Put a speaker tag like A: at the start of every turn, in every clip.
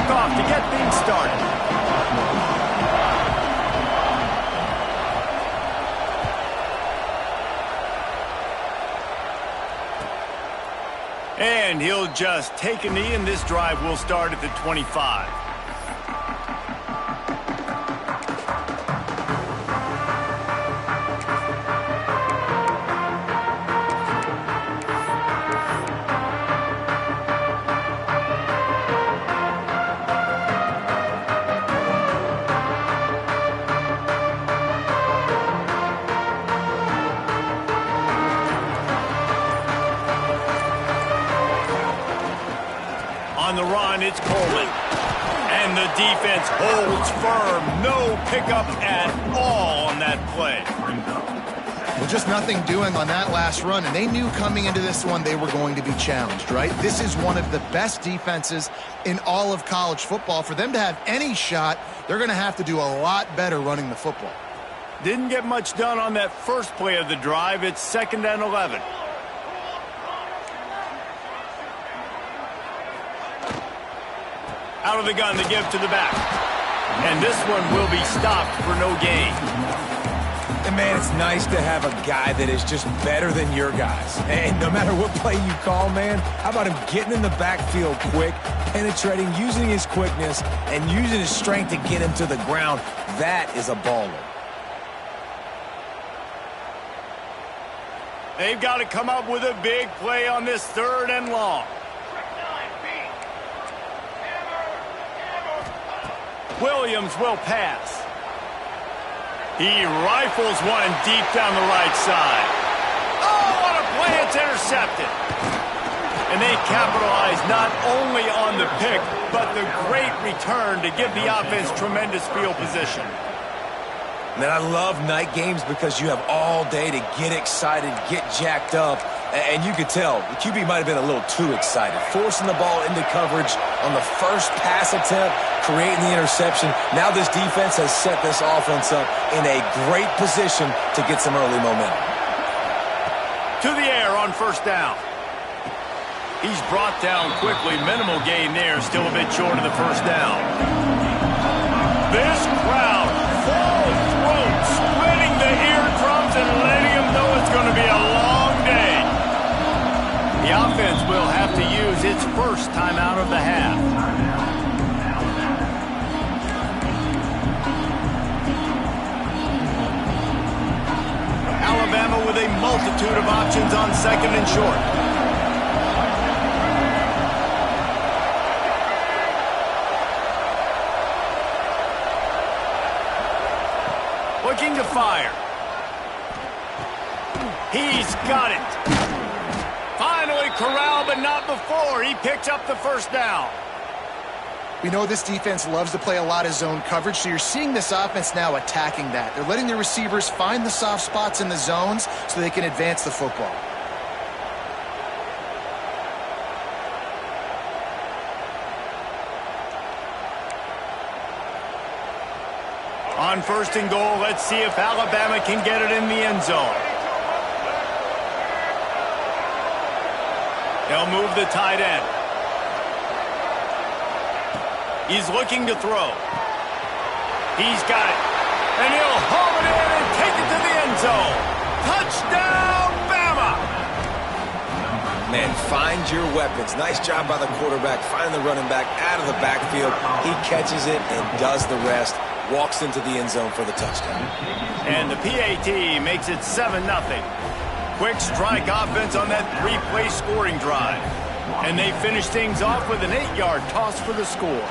A: kickoff to get things started. And he'll just take a knee, and this drive will start at the 25. On the run, it's Coleman. And the defense holds firm. No pickup at all on that play.
B: Well, just nothing doing on that last run, and they knew coming into this one they were going to be challenged, right? This is one of the best defenses in all of college football. For them to have any shot, they're going to have to do a lot better running the football.
A: Didn't get much done on that first play of the drive. It's 2nd and 11. Out of the gun to give to the back. And this one will be stopped for no gain.
C: And, man, it's nice to have a guy that is just better than your guys. And no matter what play you call, man, how about him getting in the backfield quick, penetrating, using his quickness, and using his strength to get him to the ground. That is a baller.
A: They've got to come up with a big play on this 3rd and long. Williams will pass. He rifles one deep down the right side. Oh, what a play. It's intercepted. And they capitalize not only on the pick, but the great return to give the offense tremendous field position.
C: Man, I love night games because you have all day to get excited, get jacked up. And you could tell the QB might have been a little too excited, forcing the ball into coverage on the first pass attempt, creating the interception. Now this defense has set this offense up in a great position to get some early momentum.
A: To the air on 1st down. He's brought down quickly. Minimal gain there, still a bit short of the 1st down. This crowd, full throat, splitting the eardrums and letting them know it's going to be a long day. The offense will have to use its first timeout of the half. Alabama with a multitude of options on 2nd and short. Looking to fire. He's got it. Finally corralled, but not before. He picks up the 1st down.
B: We know this defense loves to play a lot of zone coverage, so you're seeing this offense now attacking that. They're letting the receivers find the soft spots in the zones so they can advance the football.
A: On 1st and goal, let's see if Alabama can get it in the end zone. They'll move the tight end. He's looking to throw. He's got it. And he'll haul it in and take it to the end zone. Touchdown, Bama!
C: Man, find your weapons. Nice job by the quarterback. Find the running back out of the backfield. He catches it and does the rest. Walks into the end zone for the touchdown.
A: And the PAT makes it 7-0. Quick strike offense on that 3-play scoring drive. And they finish things off with an 8-yard toss for the score.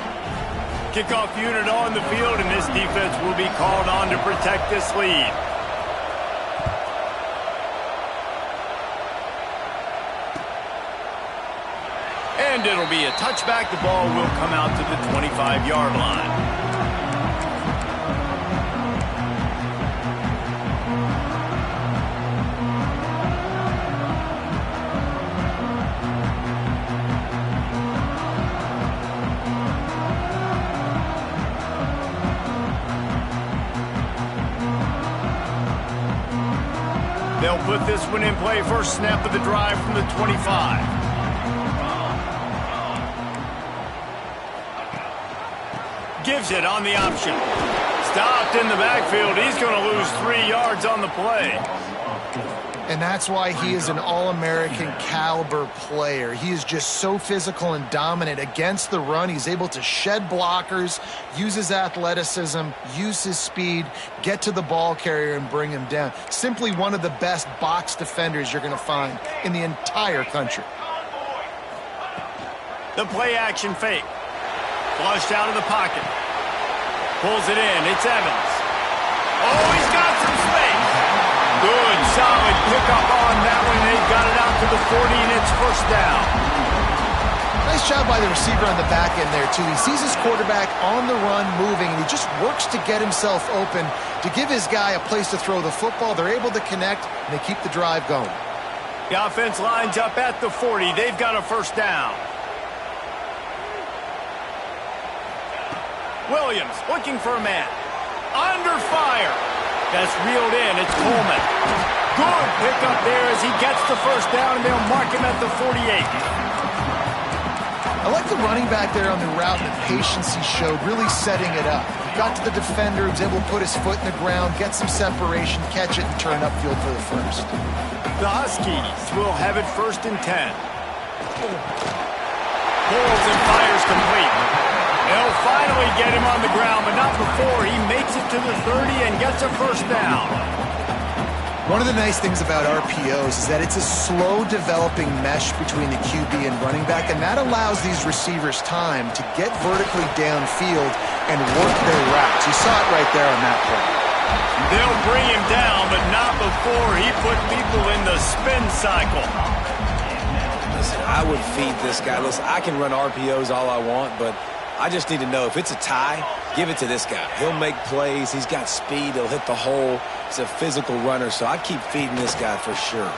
A: Kickoff unit on the field, and this defense will be called on to protect this lead. And it'll be a touchback. The ball will come out to the 25-yard line. They'll put this one in play. First snap of the drive from the 25. Gives it on the option. Stopped in the backfield. He's going to lose 3 yards on the play.
B: And that's why he is an All-American caliber player. He is just so physical and dominant against the run. He's able to shed blockers, use his athleticism, use his speed, get to the ball carrier and bring him down. Simply one of the best box defenders you're going to find in the entire country.
A: The play action fake. Flushed out of the pocket. Pulls it in. It's Evans. Oh, he's got some space. Good, solid pickup on that one. They got it out to the 40, and it's first down.
B: Nice job by the receiver on the back end there, too. He sees his quarterback on the run moving, and he just works to get himself open to give his guy a place to throw the football. They're able to connect, and they keep the drive going.
A: The offense lines up at the 40. They've got a first down. Williams looking for a man. Under fire. That's reeled in. It's Coleman. Good pickup there as he gets the first down, and they'll mark him at the 48.
B: I like the running back there on the route and the patience he showed, really setting it up. Got to the defender, was able to put his foot in the ground, get some separation, catch it, and turn upfield for the first.
A: The Huskies will have it 1st and 10. Pulls and fires complete. They'll finally get him on the ground, but not before he makes it to the 30 and gets a first down.
B: One of the nice things about RPOs is that it's a slow-developing mesh between the QB and running back, and that allows these receivers time to get vertically downfield and work their routes. You saw it right there on that play.
A: They'll bring him down, but not before he put people in the spin cycle.
C: Listen, I would feed this guy. Listen, I can run RPOs all I want, but I just need to know if it's a tie, give it to this guy. He'll make plays. He's got speed. He'll hit the hole. He's a physical runner, so I keep feeding this guy for sure.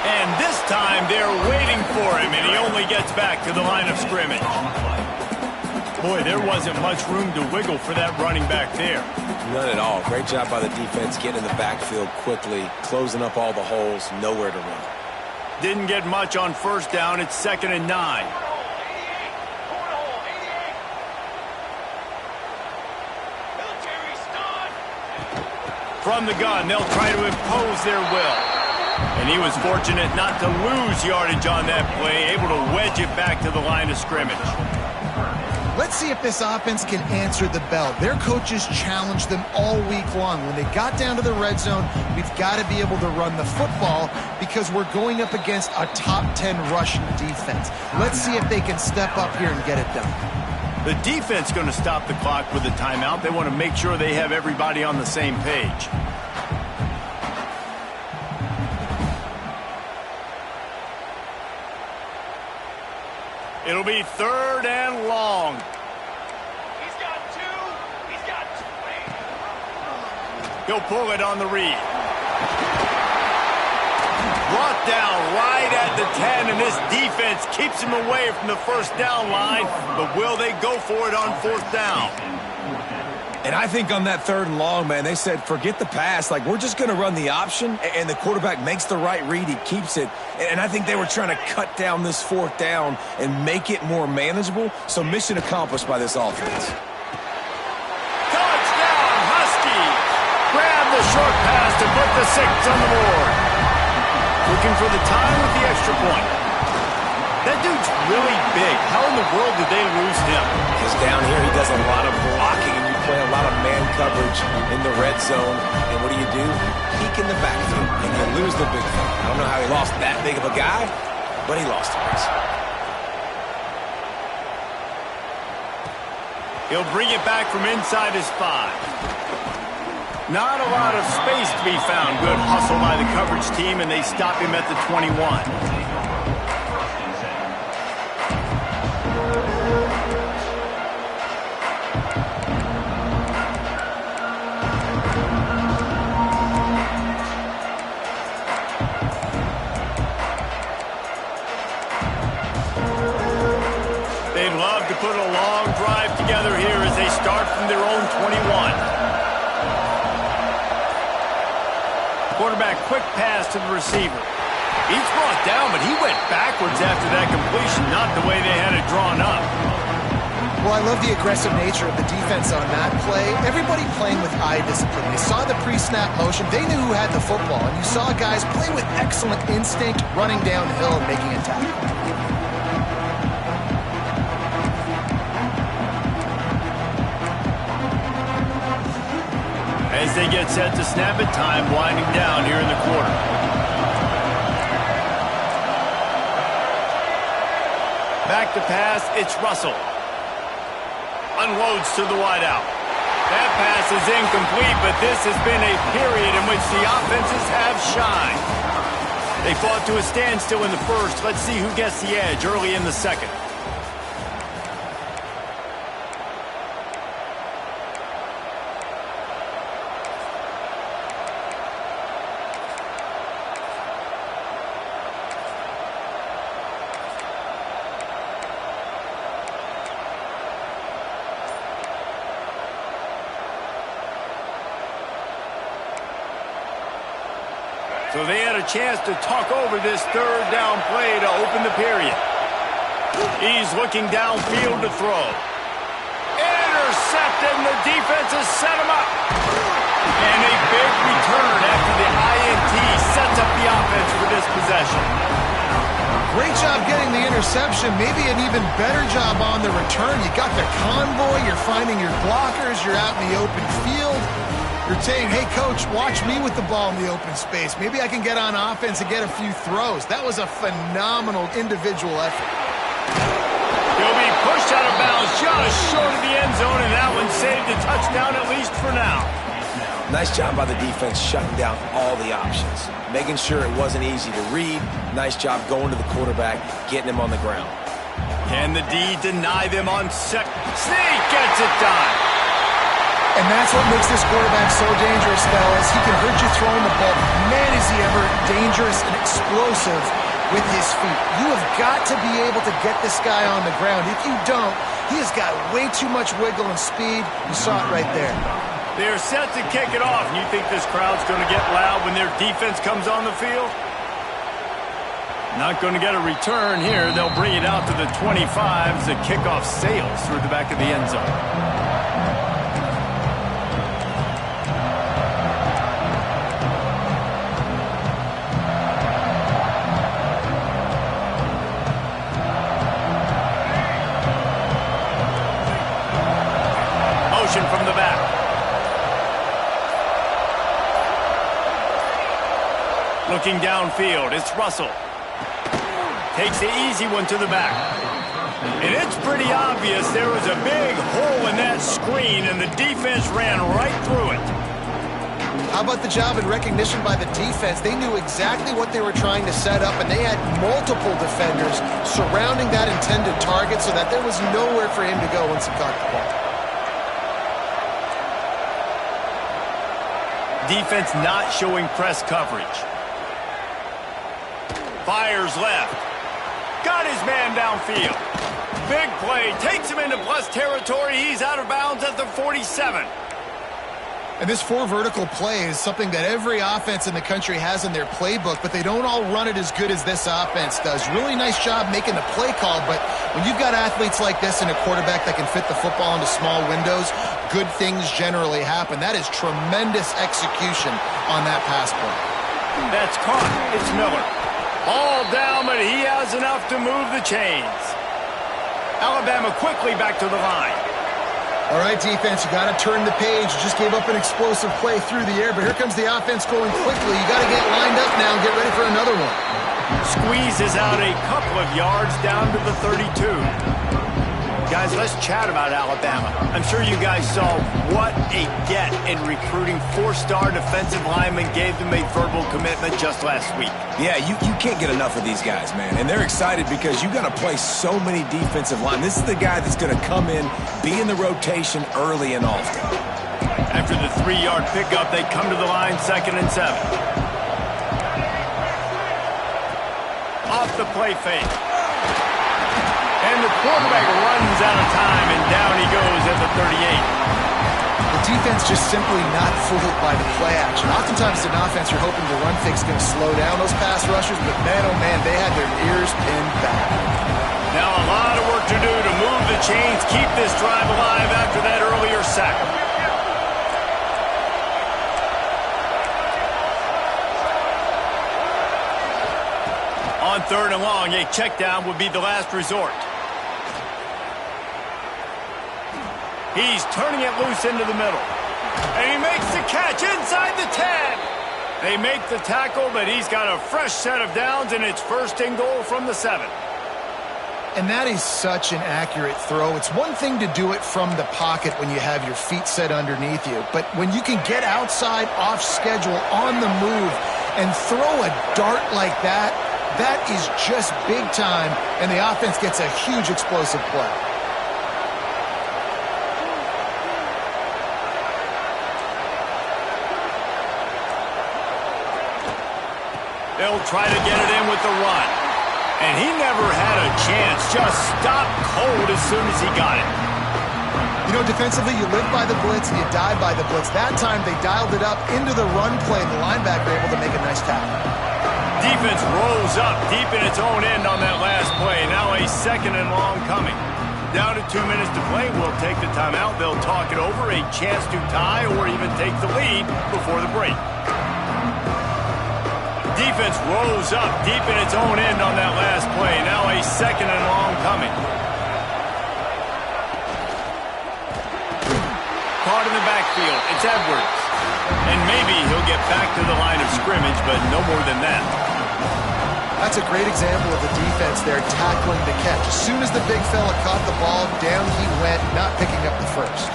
A: And this time they're waiting for him, and he only gets back to the line of scrimmage. Boy, there wasn't much room to wiggle for that running back there.
C: None at all. Great job by the defense getting in the backfield quickly, closing up all the holes, nowhere to run.
A: Didn't get much on first down. It's 2nd and 9. From the gun, they'll try to impose their will. And he was fortunate not to lose yardage on that play, able to wedge it back to the line of scrimmage.
B: Let's see if this offense can answer the bell. Their coaches challenged them all week long. When they got down to the red zone, we've got to be able to run the football because we're going up against a top 10 rushing defense. Let's see if they can step up here and get it done.
A: The defense going to stop the clock with a timeout. They want to make sure they have everybody on the same page. It'll be 3rd and long. He's got 2. He's got 2. He'll pull it on the read. Brought down right at the 10, and this defense keeps him away from the first down line. But will they go for it on 4th down?
C: And I think on that 3rd and long, man, they said, forget the pass. Like, we're just going to run the option, and the quarterback makes the right read. He keeps it. And I think they were trying to cut down this 4th down and make it more manageable. So mission accomplished by this offense.
A: Touchdown, Huskies! Grab the short pass to put the 6 on the board. Looking for the time with the extra point. That dude's really big. How in the world did they lose him?
C: Because down here he does a lot of blocking, and you play a lot of man coverage in the red zone. And what do? Peek in the backfield, and you lose the big fella. I don't know how he lost that big of a guy, but he lost him.
A: He'll bring it back from inside his 5. Not a lot of space to be found. Good hustle by the coverage team, and they stop him at the 21. They'd love to put a long drive together here as they start from their own 21. Quarterback, quick pass to the receiver. He's brought down, but he went backwards after that completion, not the way they had it drawn up.
B: Well, I love the aggressive nature of the defense on that play. Everybody playing with eye discipline. They saw the pre-snap motion. They knew who had the football. And you saw guys play with excellent instinct, running downhill and making a tackle.
A: As they get set to snap it, time winding down here in the quarter. Back to pass, it's Russell. Unloads to the wideout. That pass is incomplete, but this has been a period in which the offenses have shined. They fought to a standstill in the first. Let's see who gets the edge early in the second. So they had a chance to talk over this third down play to open the period. He's looking downfield to throw. Intercepted, and the defense has set him up. And a big return after the INT sets up the offense for this possession.
B: Great job getting the interception. Maybe an even better job on the return. You got the convoy. You're finding your blockers. You're out in the open field. You're saying, hey, coach, watch me with the ball in the open space. Maybe I can get on offense and get a few throws. That was a phenomenal individual effort.
A: He'll be pushed out of bounds just short of the end zone, and that one saved a touchdown at least for now.
C: Nice job by the defense shutting down all the options, making sure it wasn't easy to read. Nice job going to the quarterback, getting him on the ground.
A: Can the D deny them on second? Sneak gets it done.
B: And that's what makes this quarterback so dangerous, fellas. He can hurt you throwing the ball. Man, is he ever dangerous and explosive with his feet. You have got to be able to get this guy on the ground. If you don't, he has got way too much wiggle and speed. You saw it right there.
A: They're set to kick it off. And you think this crowd's going to get loud when their defense comes on the field? Not going to get a return here. They'll bring it out to the 25 as the kickoff sails through the back of the end zone. From the back. Looking downfield, it's Russell. Takes the easy one to the back. And it's pretty obvious there was a big hole in that screen, and the defense ran right through it.
B: How about the job and recognition by the defense? They knew exactly what they were trying to set up, and they had multiple defenders surrounding that intended target so that there was nowhere for him to go once he caught the ball.
A: Defense not showing press coverage. Fires left. Got his man downfield. Big play. Takes him into plus territory. He's out of bounds at the 47.
B: And this four vertical play is something that every offense in the country has in their playbook, but they don't all run it as good as this offense does. Really nice job making the play call, but when you've got athletes like this and a quarterback that can fit the football into small windows, good things generally happen. That is tremendous execution on that pass play.
A: That's caught. It's Miller. All down, but he has enough to move the chains. Alabama quickly back to the line.
B: All right, defense, you got to turn the page. You just gave up an explosive play through the air, but here comes the offense going quickly. You got to get lined up now and get ready for another one.
A: Squeezes out a couple of yards down to the 32. Guys, let's chat about Alabama. I'm sure you guys saw what a get in recruiting. Four-star defensive linemen gave them a verbal commitment just last week.
C: Yeah, you can't get enough of these guys, man. And they're excited because you got to play so many defensive line. This is the guy that's going to come in, be in the rotation early and often.
A: After the 3-yard pickup, they come to the line, 2nd and 7. Off the play fake. And the quarterback runs out of time, and down he goes at the 38.
B: The defense just simply not fooled by the play action. Oftentimes in offense, you're hoping the run fake is going to slow down those pass rushers, but man, oh man, they had their ears pinned back.
A: Now a lot of work to do to move the chains, keep this 3rd and long, a check down would be the last resort. He's turning it loose into the middle. And he makes the catch inside the 10. They make the tackle, but he's got a fresh set of downs, and it's 1st and goal from the 7.
B: And that is such an accurate throw. It's one thing to do it from the pocket when you have your feet set underneath you, but when you can get outside, off schedule, on the move, and throw a dart like that, that is just big time, and the offense gets a huge explosive play.
A: They'll try to get it in with the run. And he never had a chance. Just stopped cold as soon as he got it.
B: You know, defensively, you live by the blitz and you die by the blitz. That time, they dialed it up into the run play. The linebacker able to make a nice tackle.
A: Defense rolls up deep in its own end on that last play. Now a 2nd and long coming. Down to 2 minutes to play. We'll take the timeout. They'll talk it over. A chance to tie or even take the lead before the break. Defense rolls up deep in its own end on that last play. Now a 2nd and long coming. Caught in the backfield. It's Edwards. And maybe he'll get back to the line of scrimmage, but no more than that.
B: That's a great example of the defense there tackling the catch. As soon as the big fella caught the ball, down he went, not picking up the first.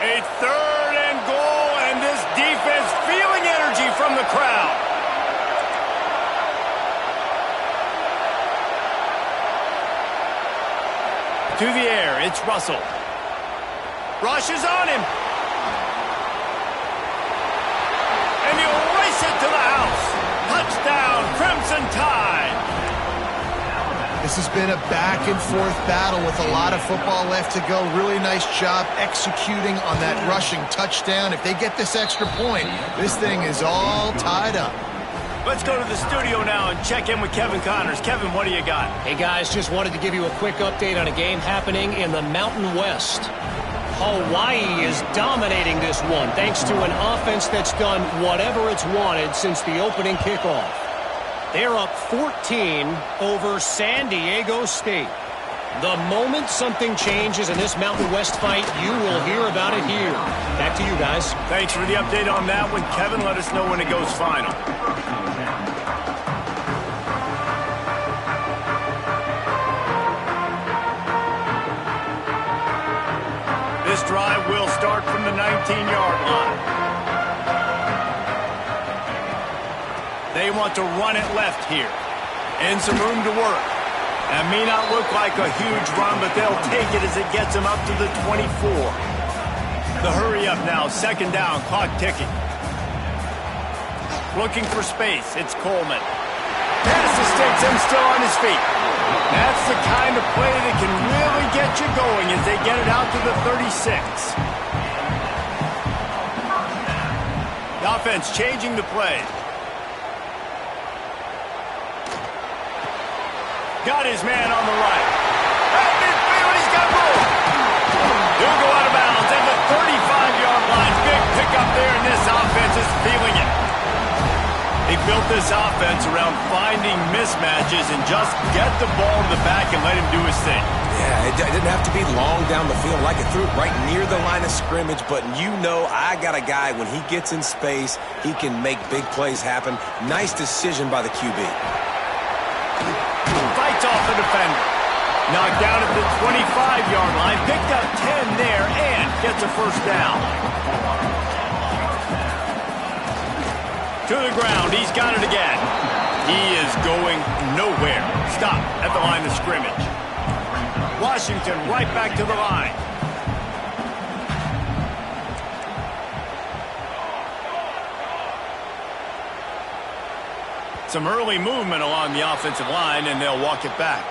A: A 3rd and goal, and this defense feeling energy from the crowd. To the air, it's Russell. Rush is on him. And he'll race it to the house. Touchdown, Crimson Tide.
B: This has been a back-and-forth battle with a lot of football left to go. Really nice job executing on that rushing touchdown. If they get this extra point, this thing is all tied up.
A: Let's go to the studio now and check in with Kevin Connors. Kevin, what do you got?
D: Hey, guys, just wanted to give you a quick update on a game happening in the Mountain West. Hawaii is dominating this one thanks to an offense that's done whatever it's wanted since the opening kickoff. They're up 14 over San Diego State. The moment something changes in this Mountain West fight, you will hear about it here. Back to you guys.
A: Thanks for the update on that one, Kevin. Let us know when it goes final. This drive will start from the 19-yard line. They want to run it left here. And some room to work. That may not look like a huge run, but they'll take it as it gets them up to the 24. The hurry up now, 2nd down, clock ticking. Looking for space, it's Coleman. Pass escapes him, still on his feet. That's the kind of play that can really get you going as they get it out to the 36. The offense changing the play. Got his man on the right. At midfield, he's got room. He'll go out of bounds at the 35-yard line. Big pickup there, and this offense is feeling it. They built this offense around finding mismatches and just get the ball to the back and let him do his thing.
C: Yeah, it didn't have to be long down the field. Like it threw it right near the line of scrimmage, but you know I got a guy, when he gets in space, he can make big plays happen. Nice decision by the QB.
A: Fights off the defender. Knocked down at the 25-yard line. Picked up 10 there and gets a 1st down. To the ground. He's got it again. He is going nowhere. Stop at the line of scrimmage. Washington right back to the line. Some early movement along the offensive line, and they'll walk it back.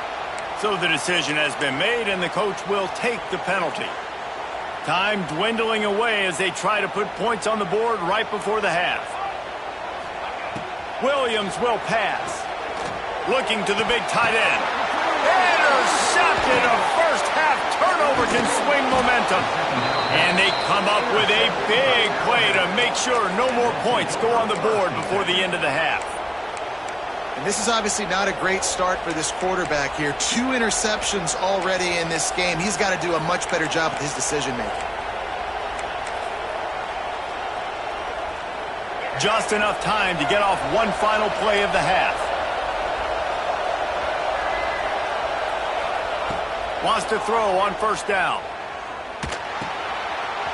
A: So the decision has been made, and the coach will take the penalty. Time dwindling away as they try to put points on the board right before the half. Williams will pass. Looking to the big tight end. Intercepted. A first half turnover can swing momentum. And they come up with a big play to make sure no more points go on the board before the end of the half.
B: And this is obviously not a great start for this quarterback here. 2 interceptions already in this game. He's got to do a much better job with his decision-making.
A: Just enough time to get off one final play of the half. Wants to throw on first down.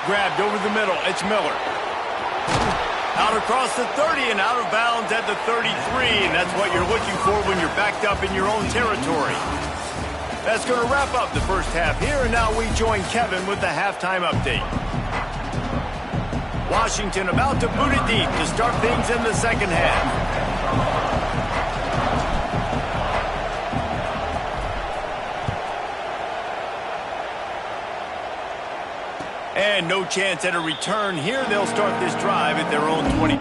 A: Grabbed over the middle. It's Miller. Out across the 30 and out of bounds at the 33. And that's what you're looking for when you're backed up in your own territory. That's going to wrap up the first half here. And now we join Kevin with the halftime update. Washington about to boot it deep to start things in the second half. And no chance at a return here. They'll start this drive at their own 20.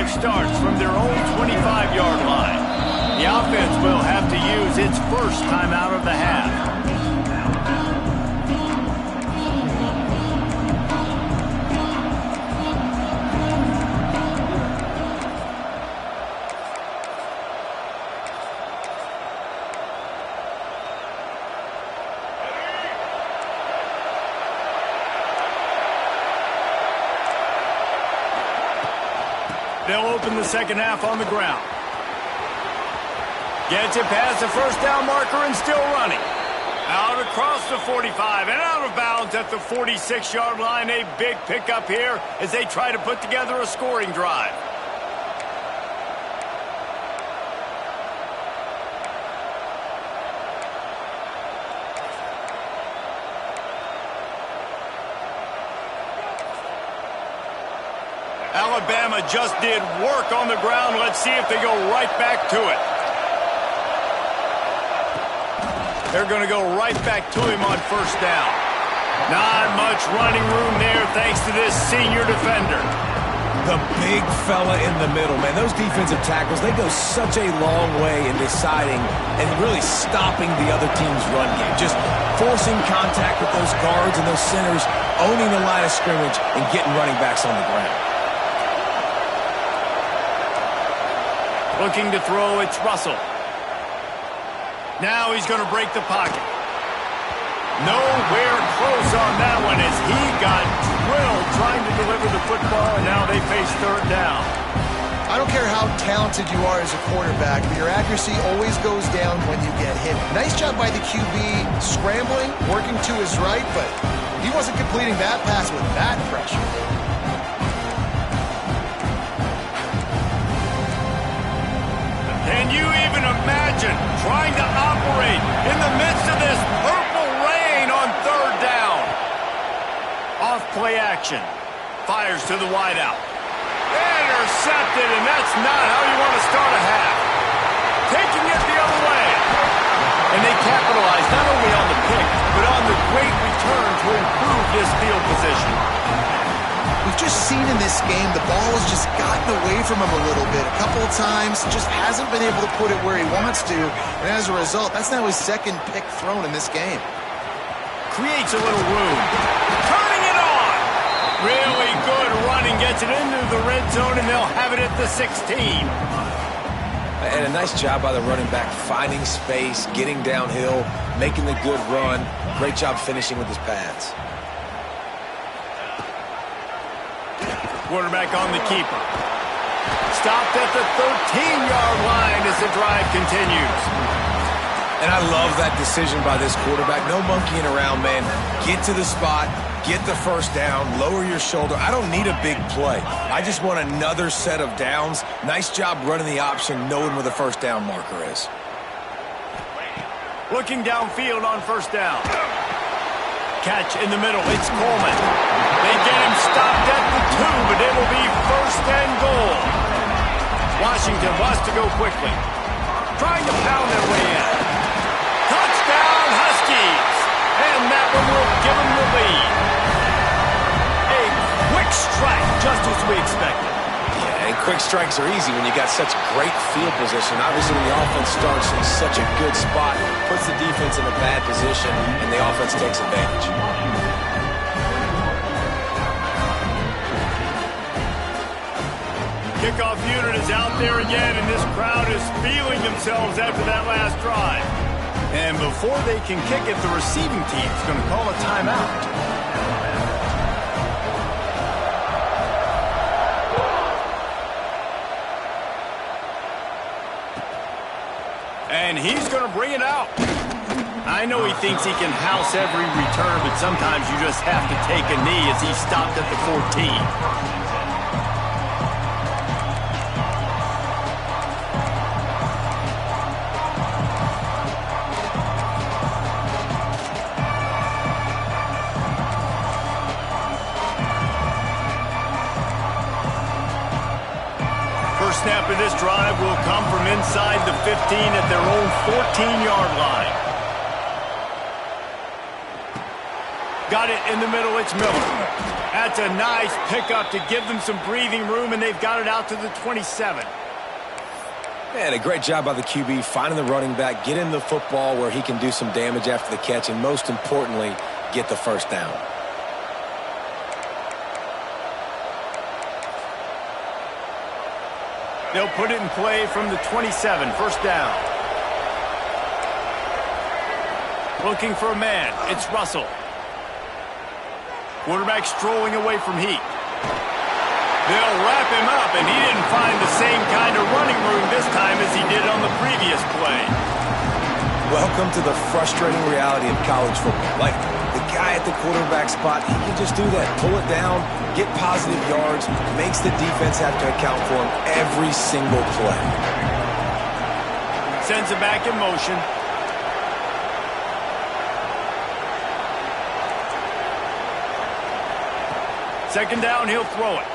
A: starts from their own 25-yard line. The offense will have to use its first timeout of the half. They'll open the second half on the ground. Gets it past the first down marker and still running. Out across the 45 and out of bounds at the 46-yard line. A big pickup here as they try to put together a scoring drive. Alabama just did work on the ground. Let's see if they go right back to it. They're going to go right back to him on first down. Not much running room there thanks to this senior defender.
C: The big fella in the middle, man. Those defensive tackles, they go such a long way in deciding and really stopping the other team's run game. Just forcing contact with those guards and those centers, owning the line of scrimmage, and getting running backs on the ground.
A: Looking to throw, it's Russell. Now he's going to break the pocket. Nowhere close on that one as he got drilled trying to deliver the football, and now they face third down.
B: I don't care how talented you are as a quarterback, but your accuracy always goes down when you get hit. Nice job by the QB scrambling, working to his right, but he wasn't completing that pass with that pressure.
A: Can you even imagine trying to operate in the midst of this purple rain on third down? Off play action. Fires to the wideout. Intercepted, and that's not how you want to start a half. Taking it the other way. And they capitalize not only on the pick, but on the great return to improve this field position.
B: We've just seen in this game the ball has just gotten away from him a little bit. A couple of times, just hasn't been able to put it where he wants to. And as a result, that's now his second pick thrown in this game.
A: Creates a little room. Turning it on. Really good running. Gets it into the red zone, and they'll have it at the 16.
C: And a nice job by the running back, finding space, getting downhill, making the good run. Great job finishing with his pads.
A: Quarterback on the keeper. Stopped at the 13-yard line as the drive continues.
C: And I love that decision by this quarterback. No monkeying around, man. Get to the spot, get the first down, lower your shoulder. I don't need a big play. I just want another set of downs. Nice job running the option, knowing where the first down marker is.
A: Looking downfield on first down. Catch in the middle. It's Coleman. They get him stopped at the 2, but it will be first and goal. Washington wants to go quickly. Trying to pound their way in. Touchdown, Huskies. And that one will give them the lead. A quick strike, just as we expected.
C: Yeah, and quick strikes are easy when you got such great field position. Obviously, when the offense starts in such a good spot, puts the defense in a bad position, and the offense takes advantage.
A: Kickoff unit is out there again, and this crowd is feeling themselves after that last drive. And before they can kick it, the receiving team is going to call a timeout. And he's going to bring it out. I know he thinks he can house every return, but sometimes you just have to take a knee as he stopped at the 14. Snap of this drive will come from inside the 15 at their own 14-yard line. Got it in the middle. It's Miller. That's a nice pickup to give them some breathing room, and they've got it out to the 27.
C: And a great job by the QB, finding the running back, get him the football where he can do some damage after the catch, and most importantly, get the first down.
A: They'll put it in play from the 27, first down. Looking for a man. It's Russell. Quarterback strolling away from Heat. They'll wrap him up, and he didn't find the same kind of running room this time as he did on the previous play.
C: Welcome to the frustrating reality of college football. Like, the guy at the quarterback spot, he can just do that. Pull it down, get positive yards, makes the defense have to account for him every single play.
A: Sends it back in motion. Second down, he'll throw it.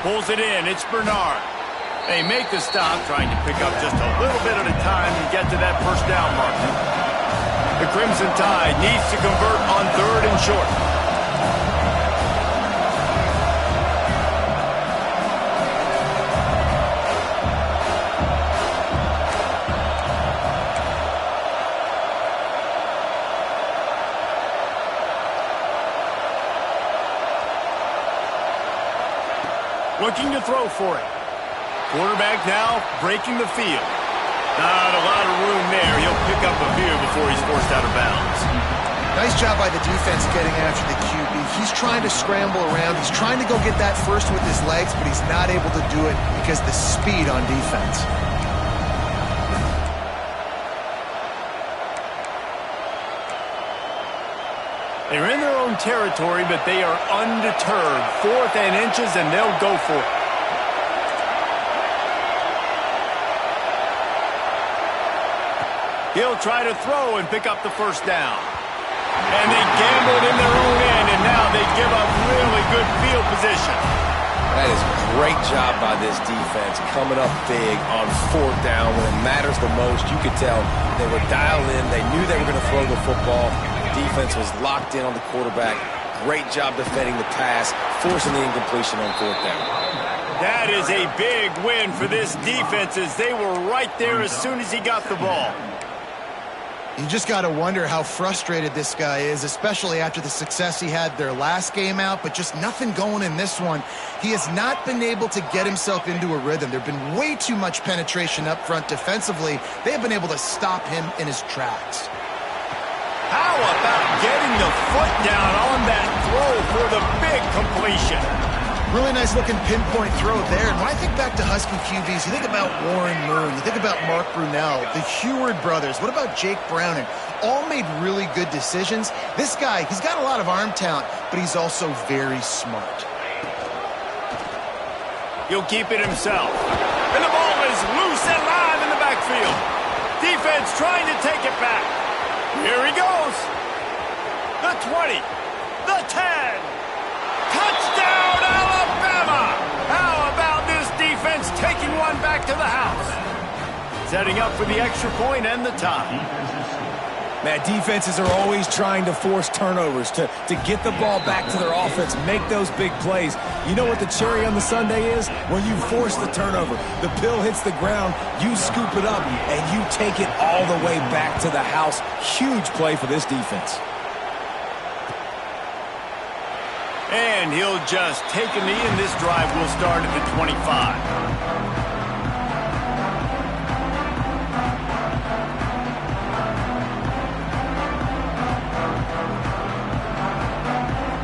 A: Pulls it in. It's Bernard. They make the stop, trying to pick up just a little bit at a time and get to that first down marker. The Crimson Tide needs to convert on 3rd and short. Looking to throw for it. Quarterback now breaking the field. Not a lot of room there. He'll pick up a few before he's forced out of bounds.
B: Nice job by the defense getting after the QB. He's trying to scramble around. He's trying to go get that first with his legs, but he's not able to do it because of the speed on defense.
A: They're in their own territory, but they are undeterred. 4th and inches, and they'll go for it. He'll try to throw and pick up the first down. And they gambled in their own end, and now they give up really good field position.
C: That is a great job by this defense, coming up big on 4th down when it matters the most. You could tell they were dialed in. They knew they were going to throw the football. Defense was locked in on the quarterback. Great job defending the pass, forcing the incompletion on 4th down.
A: That is a big win for this defense as they were right there as soon as he got the ball.
B: You just got to wonder how frustrated this guy is, especially after the success he had their last game out, but just nothing going in this one. He has not been able to get himself into a rhythm. There have been way too much penetration up front defensively. They have been able to stop him in his tracks.
A: How about getting the foot down on that throw for the big completion?
B: Really nice looking pinpoint throw there. And when I think back to Husky QBs, you think about Warren Moon, you think about Mark Brunell, the Heward brothers, what about Jake Browning? All made really good decisions. This guy, he's got a lot of arm talent, but he's also very smart.
A: He'll keep it himself. And the ball is loose and live in the backfield. Defense trying to take it back. Here he goes. The 20. The 10. Touchdown, Alabama! How about this defense taking one back to the house? Setting up for the extra point and the tie.
C: Man, defenses are always trying to force turnovers, to get the ball back to their offense, make those big plays. You know what the cherry on the sundae is? When you force the turnover, the pill hits the ground, you scoop it up, and you take it all the way back to the house. Huge play for this defense.
A: And he'll just take a knee, and this drive will start at the 25.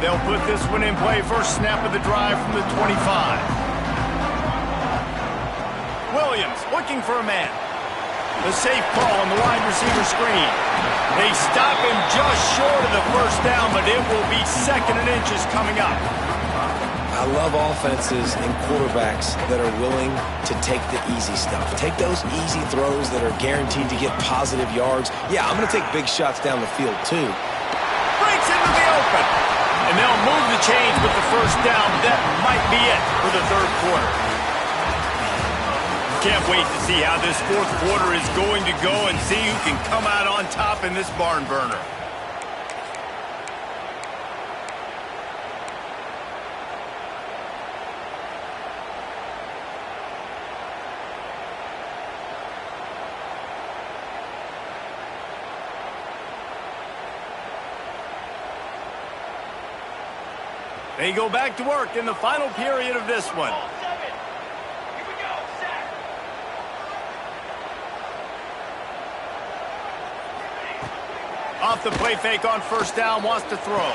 A: They'll put this one in play. First snap of the drive from the 25. Williams looking for a man. The safe call on the wide receiver screen. They stop him just short of the first down, but it will be 2nd and inches coming up.
C: I love offenses and quarterbacks that are willing to take the easy stuff. Take those easy throws that are guaranteed to get positive yards. Yeah, I'm going to take big shots down the field, too.
A: Breaks into the open. And they'll move the chains with the first down. That might be it for the 3rd quarter. Can't wait to see how this 4th quarter is going to go and see who can come out on top in this barn burner. They go back to work in the final period of this one. Off the play fake on first down, wants to throw.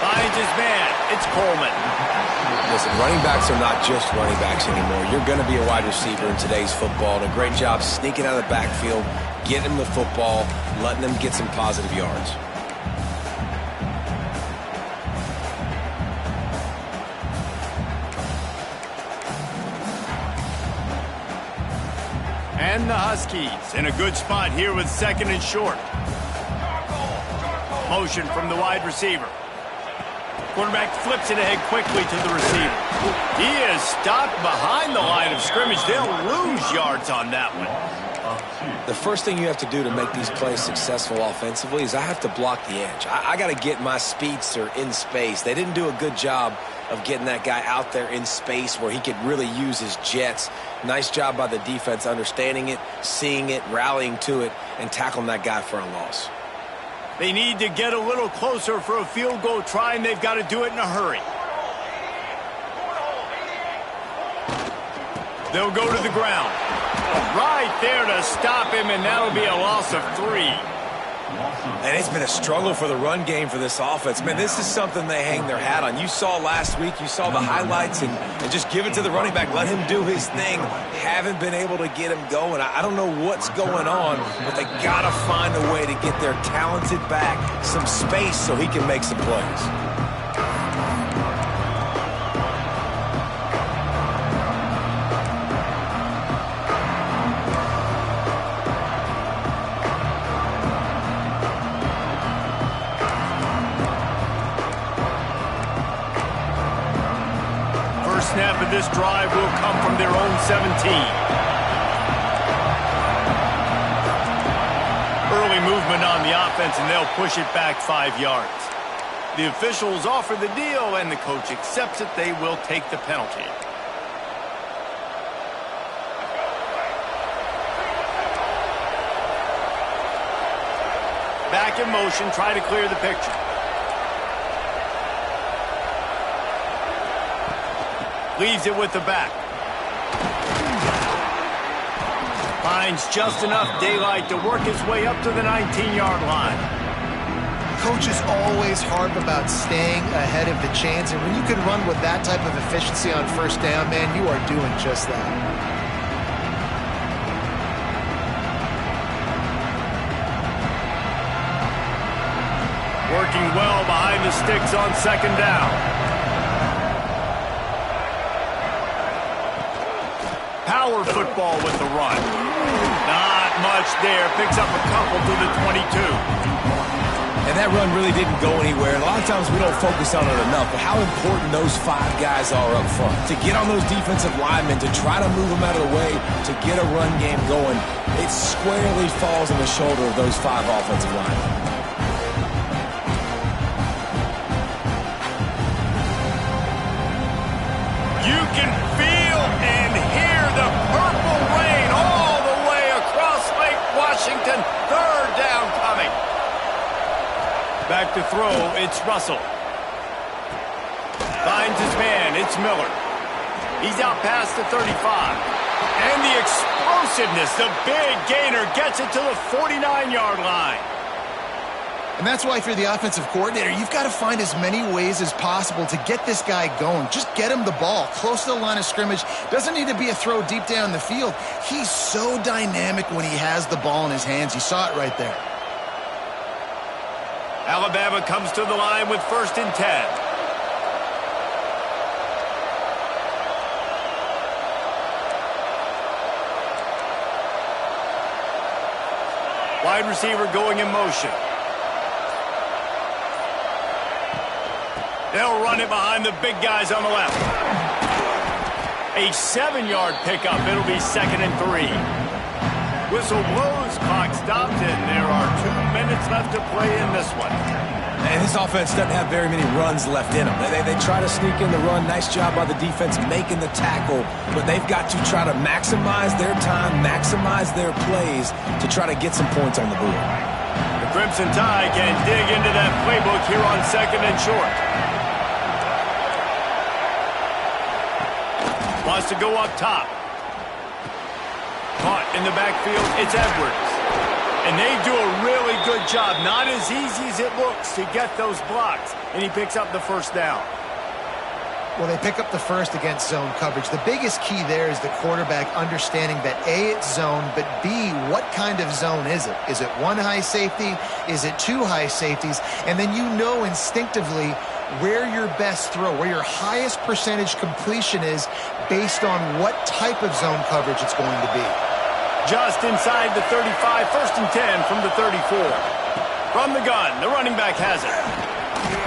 A: Finds his man. It's Coleman.
C: Listen, running backs are not just running backs anymore. You're going to be a wide receiver in today's football. And a great job sneaking out of the backfield, getting them the football, letting them get some positive yards.
A: And the Huskies in a good spot here with second and short. Motion from the wide receiver. Quarterback flips it ahead quickly to the receiver. He is stopped behind the line of scrimmage. They'll lose yards on that one.
C: The first thing you have to do to make these plays successful offensively is I have to block the edge. I got to get my speedster in space. They didn't do a good job of getting that guy out there in space where he could really use his jets. Nice job by the defense understanding it, seeing it, rallying to it, and tackling that guy for a loss.
A: They need to get a little closer for a field goal try, and they've got to do it in a hurry. They'll go to the ground. Right there to stop him, and that'll be a loss of 3.
C: And it's been a struggle for the run game for this offense. Man, this is something they hang their hat on. You saw last week, you saw the highlights, and just give it to the running back. Let him do his thing. Haven't been able to get him going. I don't know what's going on, but they got to find a way to get their talented back some space so he can make some plays.
A: Snap of this drive will come from their own 17. Early movement on the offense, and they'll push it back 5 yards. The officials offer the deal, and the coach accepts it. They will take the penalty. Back in motion, try to clear the picture. Leaves it with the back. Finds just enough daylight to work his way up to the 19-yard line.
B: Coaches always harp about staying ahead of the chains, and when you can run with that type of efficiency on first down, man, you are doing just that.
A: Working well behind the sticks on second down. Power football with the run. Not much there. Picks up a couple to the 22.
C: And that run really didn't go anywhere. A lot of times we don't focus on it enough, but how important those 5 guys are up front. To get on those defensive linemen, to try to move them out of the way, to get a run game going, it squarely falls on the shoulder of those 5 offensive linemen.
A: You can feel and hear the purple rain all the way across Lake Washington. Third down coming. Back to throw, it's Russell. Finds his man, it's Miller. He's out past the 35. And the explosiveness, the big gainer gets it to the 49-yard line.
B: And that's why if you're the offensive coordinator, you've got to find as many ways as possible to get this guy going. Just get him the ball close to the line of scrimmage. Doesn't need to be a throw deep down the field. He's so dynamic when he has the ball in his hands. You saw it right there.
A: Alabama comes to the line with 1st and 10. Wide receiver going in motion. They'll run it behind the big guys on the left. A 7-yard pickup. It'll be 2nd and 3. Whistle blows, clock stopped, and there are 2 minutes left to play in this one.
C: And this offense doesn't have very many runs left in them. They try to sneak in the run. Nice job by the defense making the tackle, but they've got to try to maximize their time, maximize their plays to try to get some points on the board.
A: The Crimson Tide can dig into that playbook here on 2nd and short. wants to go up top. Caught in the backfield, it's Edwards. And they do a really good job. Not as easy as it looks to get those blocks. And he picks up the first down.
B: Well, they pick up the first against zone coverage. The biggest key there is the quarterback understanding that A, it's zone, but B, what kind of zone is it? Is it one high safety? Is it two high safeties? And then you know instinctively where your best throw, where your highest percentage completion is based on what type of zone coverage it's going to be.
A: Just inside the 35, 1st and 10 from the 34. From the gun, the running back has it.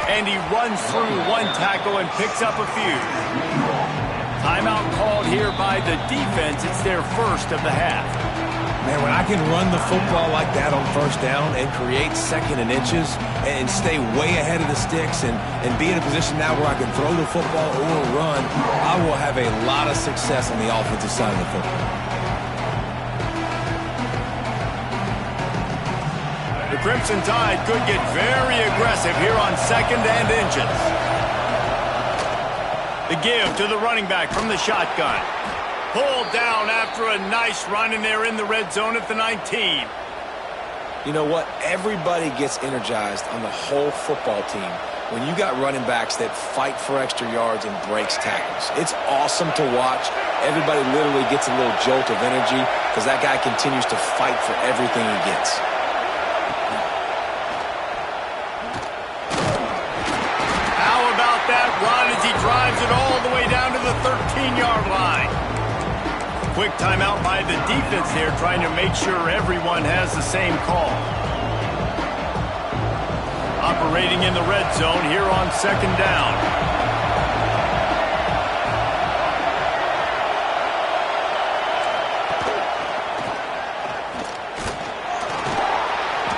A: And he runs through one tackle and picks up a few. Timeout called here by the defense. It's their first of the half.
C: Man, when I can run the football like that on first down and create second and inches and stay way ahead of the sticks and be in a position now where I can throw the football or run, I will have a lot of success on the offensive side of the football.
A: The Crimson Tide could get very aggressive here on 2nd and inches. The give to the running back from the shotgun. Pulled down after a nice run, and they're in the red zone at the 19.
C: You know what? Everybody gets energized on the whole football team when you got running backs that fight for extra yards and breaks tackles. It's awesome to watch. Everybody literally gets a little jolt of energy because that guy continues to fight for everything he gets.
A: That run as he drives it all the way down to the 13-yard line. Quick timeout by the defense there, trying to make sure everyone has the same call. Operating in the red zone here on 2nd down.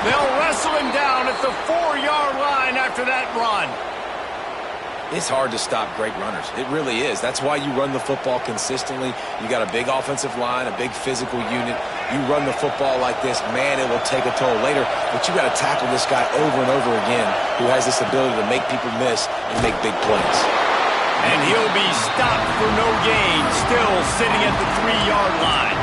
A: They'll wrestle him down at the 4-yard line after that run.
C: It's hard to stop great runners. It really is. That's why you run the football consistently. You got a big offensive line, a big physical unit. You run the football like this, man, it will take a toll later. But you got to tackle this guy over and over again who has this ability to make people miss and make big plays.
A: And he'll be stopped for no gain, still sitting at the 3-yard line.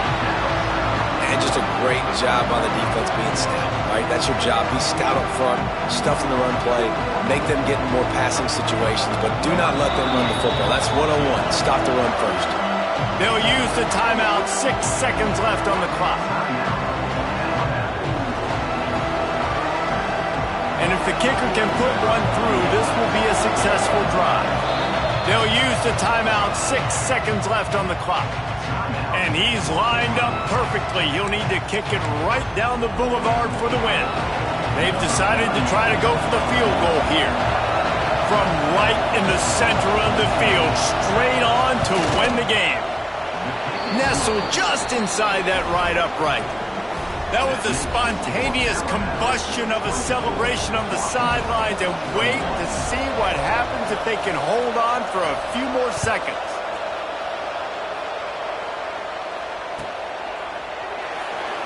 C: And just a great job on the defense being stout, right? That's your job. Be stout up front, stuff in the run play, make them get in more passing situations, but do not let them run the football. That's 101. Stop the run first.
A: They'll use the timeout. 6 seconds left on the clock. And if the kicker can put one through, this will be a successful drive. They'll use the timeout. 6 seconds left on the clock. And he's lined up perfectly. He'll need to kick it right down the boulevard for the win. They've decided to try to go for the field goal here. From right in the center of the field, straight on to win the game. Nestled just inside that right upright. That was a spontaneous combustion of a celebration on the sidelines, and wait to see what happens if they can hold on for a few more seconds.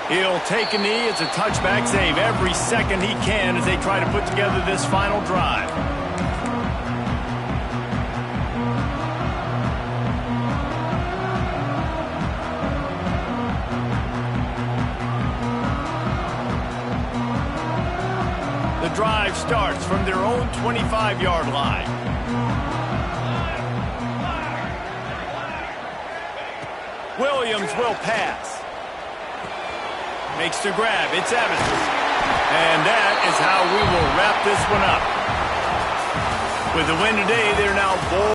A: He'll take a knee. It's a touchback save every second he can as they try to put together this final drive. The drive starts from their own 25-yard line. Williams will pass. Makes the grab. It's Evans. And that is how we will wrap this one up. With the win today, they're now bold.